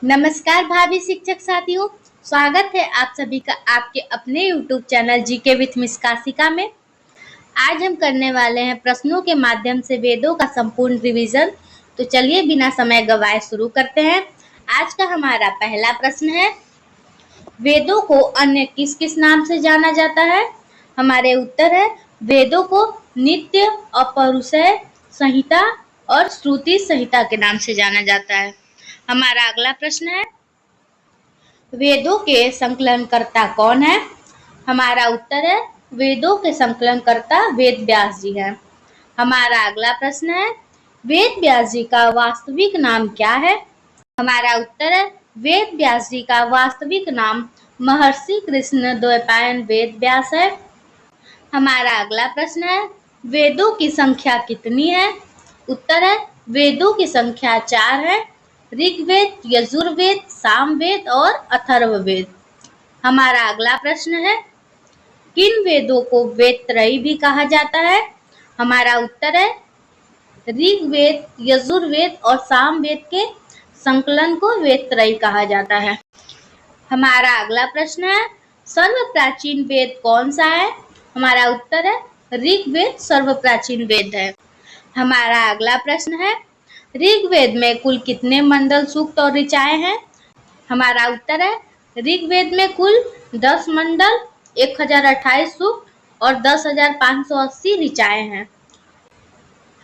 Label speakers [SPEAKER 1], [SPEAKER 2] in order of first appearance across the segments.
[SPEAKER 1] नमस्कार भावी शिक्षक साथियों, स्वागत है आप सभी का आपके अपने YouTube channel GK with miss Kashika में। आज हम करने वाले हैं प्रश्नों के माध्यम से वेदों का संपूर्ण रिवीजन। तो चलिए बिना समय गवाए शुरू करते हैं। आज का हमारा पहला प्रश्न है, वेदों को अन्य किस किस नाम से जाना जाता है? हमारे उत्तर है, वेदों को नित्य, अपौरुषेय संहिता और श्रुति संहिता के नाम से जाना जाता है। हमारा अगला प्रश्न है, वेदों के संकलनकर्ता कौन है? हमारा उत्तर है, वेदों के संकलनकर्ता वेद व्यास जी हैं। हमारा अगला प्रश्न है, वेद व्यास जी का वास्तविक नाम क्या है? हमारा उत्तर है, वेद व्यास जी का वास्तविक नाम महर्षि कृष्ण द्वैपायन वेद व्यास है। हमारा अगला प्रश्न है, वेदों की संख्या कितनी है? उत्तर है, वेदों की संख्या 4 है। ऋग्वेद, यजुर्वेद, सामवेद और अथर्ववेद। हमारा अगला प्रश्न है, किन वेदों को वेदत्रयी भी कहा जाता है? हमारा उत्तर है, ऋग्वेद, यजुर्वेद और सामवेद के संकलन को वेदत्रयी कहा जाता है। हमारा अगला प्रश्न है, सर्व प्राचीन वेद कौन सा है? हमारा उत्तर है, ऋग्वेद सर्व प्राचीन वेद है। हमारा अगला प्रश्न है, ऋग्वेद में कुल कितने मंडल, सूक्त और ऋचाएं हैं? हमारा उत्तर है, ऋग्वेद में कुल 10 मंडल, 1028 सूक्त और 10,580 ऋचाएं हैं।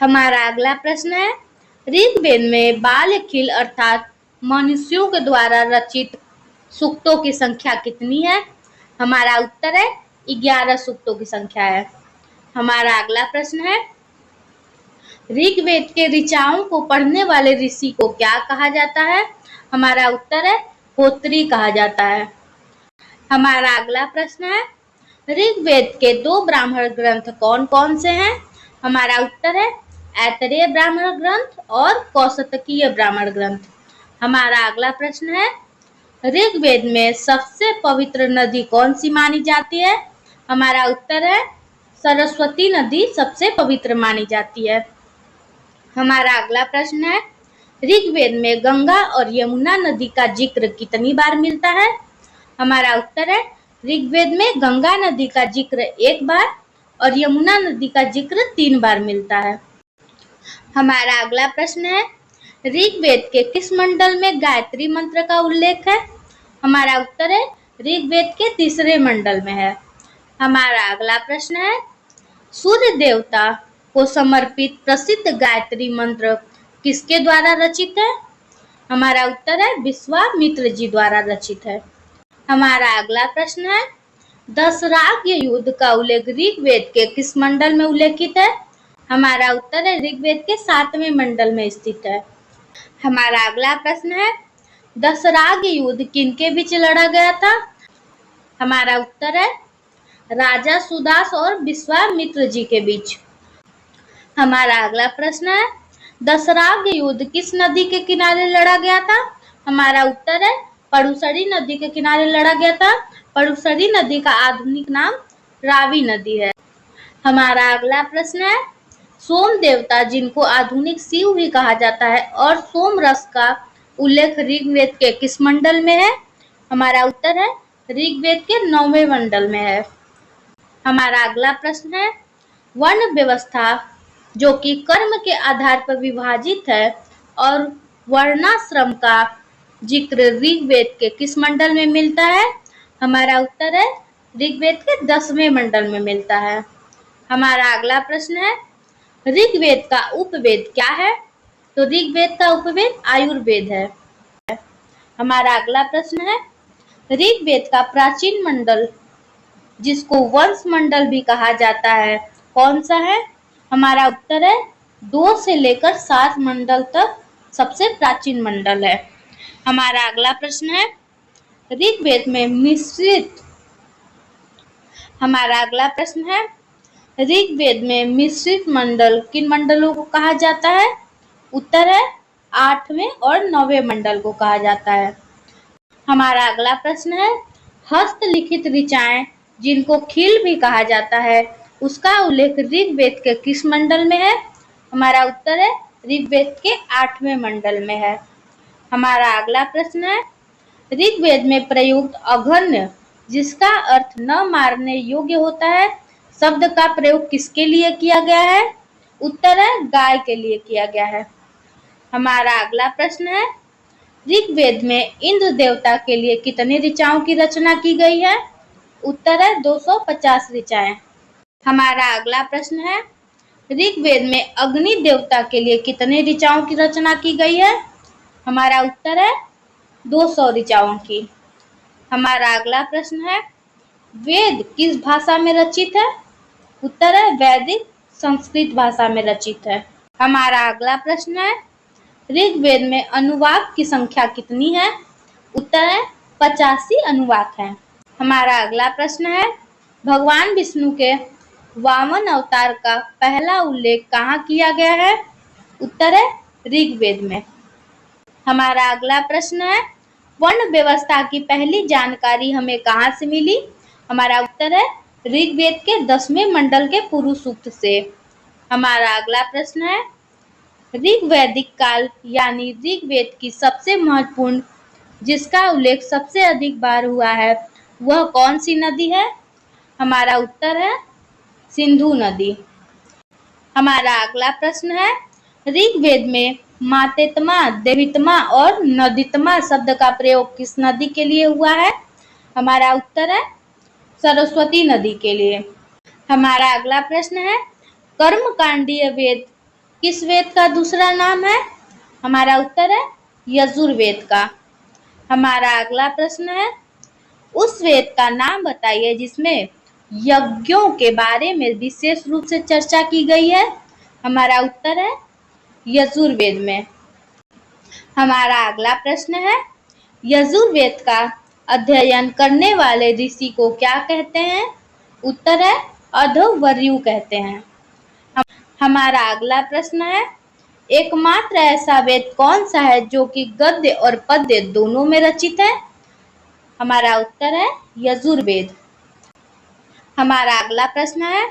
[SPEAKER 1] हमारा अगला प्रश्न है, ऋग्वेद में बालखिल अर्थात मनुष्यों के द्वारा रचित सूक्तों की संख्या कितनी है? हमारा उत्तर है, 11 सूक्तों की संख्या है। हमारा अगला प्रश्न है, ऋग्वेद के ऋचाओं को पढ़ने वाले ऋषि को क्या कहा जाता है? हमारा उत्तर है, होत्री कहा जाता है। हमारा अगला प्रश्न है, ऋग्वेद के 2 ब्राह्मण ग्रंथ कौन कौन से हैं? हमारा उत्तर है, ऐतरेय ब्राह्मण ग्रंथ और कौशतकीय ब्राह्मण ग्रंथ। हमारा अगला प्रश्न है, ऋग्वेद में सबसे पवित्र नदी कौन सी मानी जाती है? हमारा उत्तर है, सरस्वती नदी सबसे पवित्र मानी जाती है। हमारा अगला प्रश्न है, ऋग्वेद में गंगा और यमुना नदी का जिक्र कितनी बार मिलता है? हमारा उत्तर है, ऋग्वेद में गंगा नदी का जिक्र 1 बार और यमुना नदी का जिक्र 3 बार मिलता है। हमारा अगला प्रश्न है, ऋग्वेद के किस मंडल में गायत्री मंत्र का उल्लेख है? हमारा उत्तर है, ऋग्वेद के 3रे मंडल में है। हमारा अगला प्रश्न है, सूर्य देवता को समर्पित प्रसिद्ध गायत्री मंत्र किसके द्वारा रचित है? हमारा उत्तर है, विश्वामित्र जी द्वारा रचित है। हमारा अगला प्रश्न है, दशराग्य युद्ध का उल्लेख ऋग्वेद के किस मंडल में उल्लेखित है? हमारा उत्तर है, ऋग्वेद के 7वें मंडल में स्थित है। हमारा अगला प्रश्न है, दशराग्य युद्ध किनके बीच लड़ा गया था? हमारा उत्तर है, राजा सुदास और विश्वामित्र जी के बीच। हमारा अगला प्रश्न है, दशराग्य युद्ध किस नदी के किनारे लड़ा गया था? हमारा उत्तर है, परुसरी नदी के किनारे लड़ा गया था। परुसरी नदी का आधुनिक नाम रावी नदी है। हमारा अगला प्रश्न है, सोम देवता जिनको आधुनिक शिव भी कहा जाता है और सोम रस का उल्लेख ऋग्वेद के किस मंडल में है? हमारा उत्तर है, ऋग्वेद के 9वें मंडल में है। हमारा अगला प्रश्न है, वर्ण व्यवस्था जो कि कर्म के आधार पर विभाजित है और वर्णाश्रम का जिक्र ऋग्वेद के किस मंडल में मिलता है? हमारा उत्तर है, ऋग्वेद के 10वें मंडल में मिलता है। हमारा अगला प्रश्न है, ऋग्वेद का उपवेद क्या है? तो ऋग्वेद का उपवेद आयुर्वेद है। हमारा अगला प्रश्न है, ऋग्वेद का प्राचीन मंडल जिसको वंश मंडल भी कहा जाता है कौन सा है? हमारा उत्तर है, 2 से लेकर 7 मंडल तक सबसे प्राचीन मंडल है। हमारा अगला प्रश्न है, ऋग्वेद में मिश्रित हमारा अगला प्रश्न है, ऋग्वेद में मिश्रित मंडल किन मंडलों को कहा जाता है? उत्तर है, 8वें और 9वें मंडल को कहा जाता है। हमारा अगला प्रश्न है, हस्तलिखित ऋचाएं जिनको खील भी कहा जाता है उसका उल्लेख ऋग्वेद के किस मंडल में है? हमारा उत्तर है, ऋग्वेद के 8वें मंडल में है। हमारा अगला प्रश्न है, ऋग्वेद में प्रयुक्त अघन्य, जिसका अर्थ न मारने योग्य होता है, शब्द का प्रयोग किसके लिए किया गया है? उत्तर है गाय के लिए किया गया है। हमारा अगला प्रश्न है, ऋग्वेद में इंद्र देवता के लिए कितनी ऋचाओं की रचना की गई है? उत्तर है 250 ऋचाएं। हमारा अगला प्रश्न है, ऋग्वेद में अग्नि देवता के लिए कितने ऋचाओं की रचना की गई है? हमारा उत्तर है 200 ऋचाओं की। हमारा अगला प्रश्न है, वेद किस भाषा में रचित है? उत्तर है वैदिक संस्कृत भाषा में रचित है। हमारा अगला प्रश्न है, ऋग्वेद में अनुवाक की संख्या कितनी है? उत्तर है 85 अनुवाक है। हमारा अगला प्रश्न है, भगवान विष्णु के वामन अवतार का पहला उल्लेख कहाँ किया गया है? उत्तर है ऋग्वेद में। हमारा अगला प्रश्न है, वर्ण व्यवस्था की पहली जानकारी हमें कहाँ से मिली? हमारा उत्तर है ऋग्वेद के 10वें मंडल के पुरुष सूक्त से। हमारा अगला प्रश्न है, ऋग्वैदिक काल यानी ऋग्वेद की सबसे महत्वपूर्ण, जिसका उल्लेख सबसे अधिक बार हुआ है, वह कौन सी नदी है? हमारा उत्तर है सिंधु नदी। हमारा अगला प्रश्न है, ऋग्वेद में मातेत्मा, देवीत्मा और नदीत्मा शब्द का प्रयोग किस नदी के लिए हुआ है? हमारा उत्तर है सरस्वती नदी के लिए। हमारा अगला प्रश्न है, कर्मकांडीय वेद किस वेद का दूसरा नाम है? हमारा उत्तर है यजुर्वेद का। हमारा अगला प्रश्न है, उस वेद का नाम बताइए जिसमें यज्ञों के बारे में विशेष रूप से चर्चा की गई है। हमारा उत्तर है यजुर्वेद में। हमारा अगला प्रश्न है, यजुर्वेद का अध्ययन करने वाले ऋषि को क्या कहते हैं? उत्तर है अध्वर्यु कहते हैं। हमारा अगला प्रश्न है, एकमात्र ऐसा वेद कौन सा है जो कि गद्य और पद्य दोनों में रचित है? हमारा उत्तर है यजुर्वेद। हमारा अगला प्रश्न है,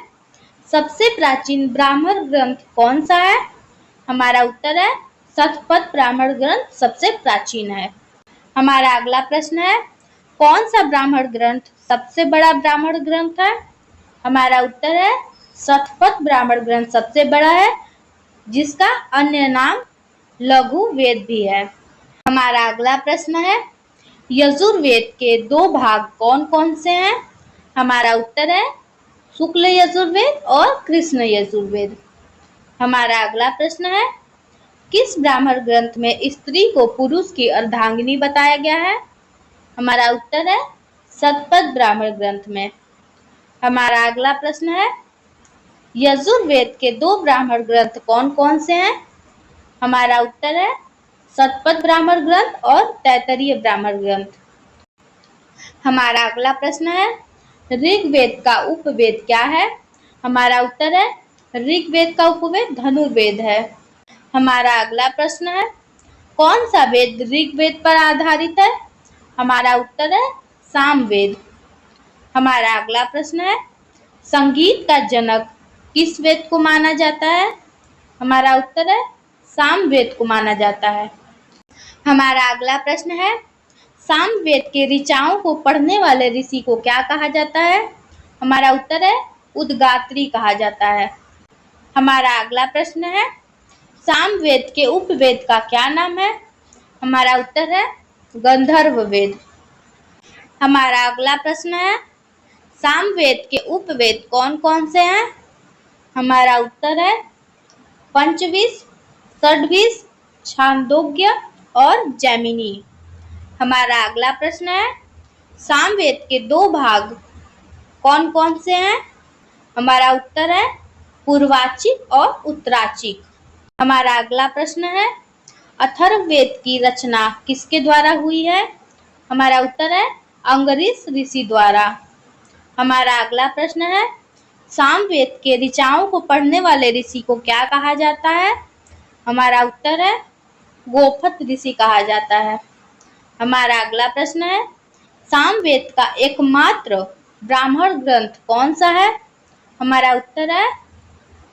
[SPEAKER 1] सबसे प्राचीन ब्राह्मण ग्रंथ कौन सा है? हमारा उत्तर है शतपथ ब्राह्मण ग्रंथ सबसे प्राचीन है। हमारा अगला प्रश्न है, कौन सा ब्राह्मण ग्रंथ सबसे बड़ा ब्राह्मण ग्रंथ है? हमारा उत्तर है शतपथ ब्राह्मण ग्रंथ सबसे बड़ा है, जिसका अन्य नाम लघु वेद भी है। हमारा अगला प्रश्न है, यजुर्वेद के 2 भाग कौन कौन से हैं? हमारा उत्तर है शुक्ल यजुर्वेद और कृष्ण यजुर्वेद। हमारा अगला प्रश्न है, किस ब्राह्मण ग्रंथ में स्त्री को पुरुष की अर्धांगिनी बताया गया है? हमारा उत्तर है शतपथ ब्राह्मण ग्रंथ में। हमारा अगला प्रश्न है, यजुर्वेद के 2 ब्राह्मण ग्रंथ कौन कौन से हैं? हमारा उत्तर है शतपथ ब्राह्मण ग्रंथ और तैत्तरीय ब्राह्मण ग्रंथ। हमारा अगला प्रश्न है, ऋग्वेद का उपवेद क्या है? हमारा उत्तर है ऋग्वेद का उपवेद धनुर्वेद है। हमारा अगला प्रश्न है, कौन सा वेद ऋग्वेद पर आधारित है? हमारा उत्तर है सामवेद। हमारा अगला प्रश्न है, संगीत का जनक किस वेद को माना जाता है? हमारा उत्तर है सामवेद को माना जाता है। हमारा अगला प्रश्न है, सामवेद के ऋचाओं को पढ़ने वाले ऋषि को क्या कहा जाता है? हमारा उत्तर है उद्गात्री कहा जाता है। हमारा अगला प्रश्न है, सामवेद के उपवेद का क्या नाम है? हमारा उत्तर है गंधर्व वेद। हमारा अगला प्रश्न है, सामवेद के उपवेद कौन कौन से हैं? हमारा उत्तर है पंचविश, षड्विश, छांदोग्य और जैमिनी। हमारा अगला प्रश्न है, सामवेद के 2 भाग कौन कौन से हैं? हमारा उत्तर है पूर्वाचिक और उत्तराचिक। हमारा अगला प्रश्न है, अथर्ववेद की रचना किसके द्वारा हुई है? हमारा उत्तर है अंगरीष ऋषि द्वारा। हमारा अगला प्रश्न है, सामवेद के ऋचाओं को पढ़ने वाले ऋषि को क्या कहा जाता है? हमारा उत्तर है गोपथ ऋषि कहा जाता है। हमारा अगला प्रश्न है, सामवेद का एकमात्र ब्राह्मण ग्रंथ कौन सा है? हमारा उत्तर है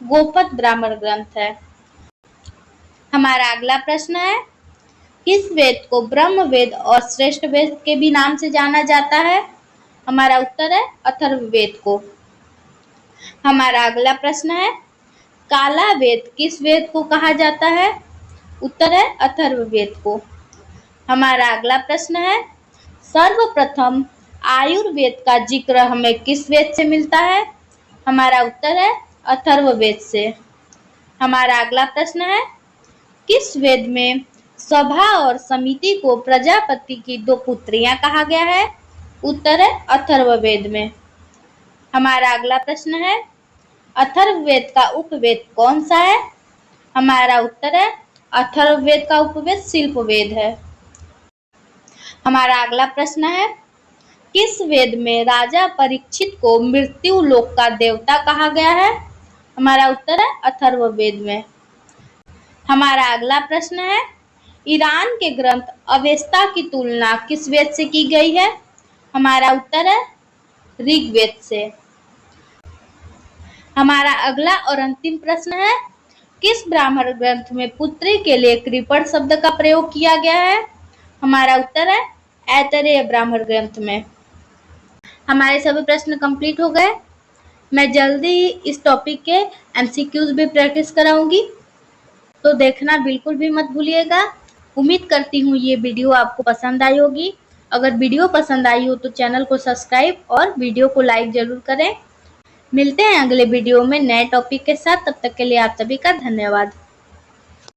[SPEAKER 1] गोपथ ब्राह्मण ग्रंथ है। हमारा अगला प्रश्न है, किस वेद को ब्रह्म वेद और श्रेष्ठ वेद के भी नाम से जाना जाता है? हमारा उत्तर है अथर्ववेद को। हमारा अगला प्रश्न है, काला वेद किस वेद को कहा जाता है? उत्तर है अथर्ववेद को। हमारा अगला प्रश्न है, सर्वप्रथम आयुर्वेद का जिक्र हमें किस वेद से मिलता है? हमारा उत्तर है अथर्ववेद से। हमारा अगला प्रश्न है, किस वेद में सभा और समिति को प्रजापति की दो पुत्रियां कहा गया है? उत्तर है अथर्ववेद में। हमारा अगला प्रश्न है, अथर्ववेद का उपवेद कौन सा है? हमारा उत्तर है अथर्ववेद का उपवेद शिल्पवेद है। हमारा अगला प्रश्न है, किस वेद में राजा परीक्षित को मृत्यु लोक का देवता कहा गया है? हमारा उत्तर है अथर्ववेद में। हमारा अगला प्रश्न है, ईरान के ग्रंथ अवेस्ता की तुलना किस वेद से की गई है? हमारा उत्तर है ऋग्वेद से। हमारा अगला और अंतिम प्रश्न है, किस ब्राह्मण ग्रंथ में पुत्री के लिए कृपण शब्द का प्रयोग किया गया है? हमारा उत्तर है ऐतरेय ब्राह्मण ग्रंथ में। हमारे सभी प्रश्न कंप्लीट हो गए। मैं जल्दी ही इस टॉपिक के एमसीक्यूज भी प्रैक्टिस कराऊंगी, तो देखना बिल्कुल भी मत भूलिएगा। उम्मीद करती हूँ ये वीडियो आपको पसंद आई होगी। अगर वीडियो पसंद आई हो तो चैनल को सब्सक्राइब और वीडियो को लाइक जरूर करें। मिलते हैं अगले वीडियो में नए टॉपिक के साथ। तब तक के लिए आप सभी का धन्यवाद।